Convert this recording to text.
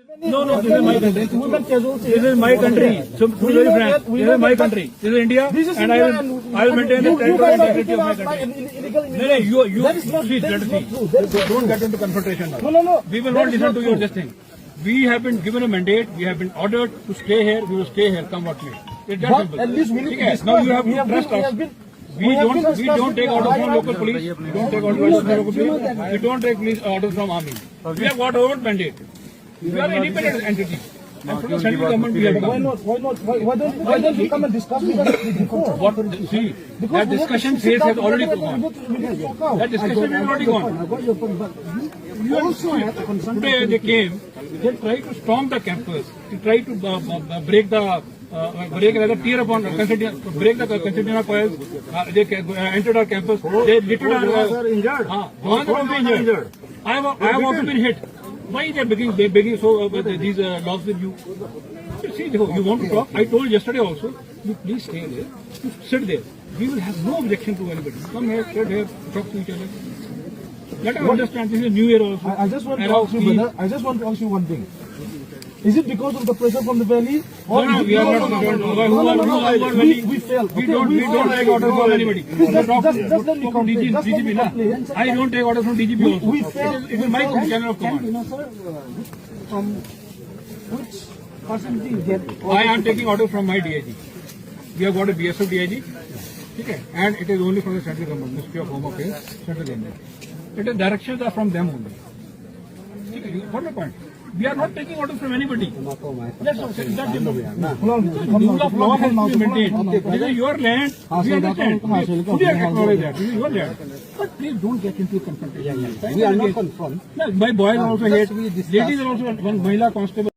No, this is my country. This is my country. So, to be very frank, this is my country. This is India, and I will maintain the territorial integrity of my country. No, you see, don't get into confrontation now. No. We will not listen to your this thing. We have been given a mandate. We have been ordered to stay here. We will stay here, come what may. It's that simple. At least we need to discuss. Now you have to trust us. We don't take orders from local police. We don't take orders from local police. We don't take police orders from army. We have got our own mandate. We are an independent entity. And from the central government, we have come. Why don't you come and discuss with us before? What? See, that discussion phase has already gone. That discussion has already gone. You also have to consult. Today they came. They tried to storm the campus. They tried to break the tear upon break the concertina coils. They entered our campus. They literally are injured. Injured. I have also been hit. Why they begging so these laws with you? See, you want to talk? I told yesterday also. You please stay there. You sit there. We will have no objection to anybody. Come here, sit here, talk to each other. Let us understand. This is New Year also. I just want to ask you, brother. I just want to ask you one thing. Is it because of the pressure from the valley? Or No, we are not. We failed. We don't take orders from anybody. Just let me complain. I don't take orders from DGP also. We failed. It is my channel of command. From which person do you get? I am taking orders from my DIG. We have got a BSF DIG. Okay. And it is only from the central government, Ministry of Home Affairs, central government. It is directions are from them only. Okay. What the point? We are not taking orders from anybody. Yes, sir. That's the rule of law has to be maintained. This is your land. We understand. We fully acknowledge that. This is your land. But please don't get into confrontation. We are not confront. My boys are also here. Ladies are also one Mahila constable.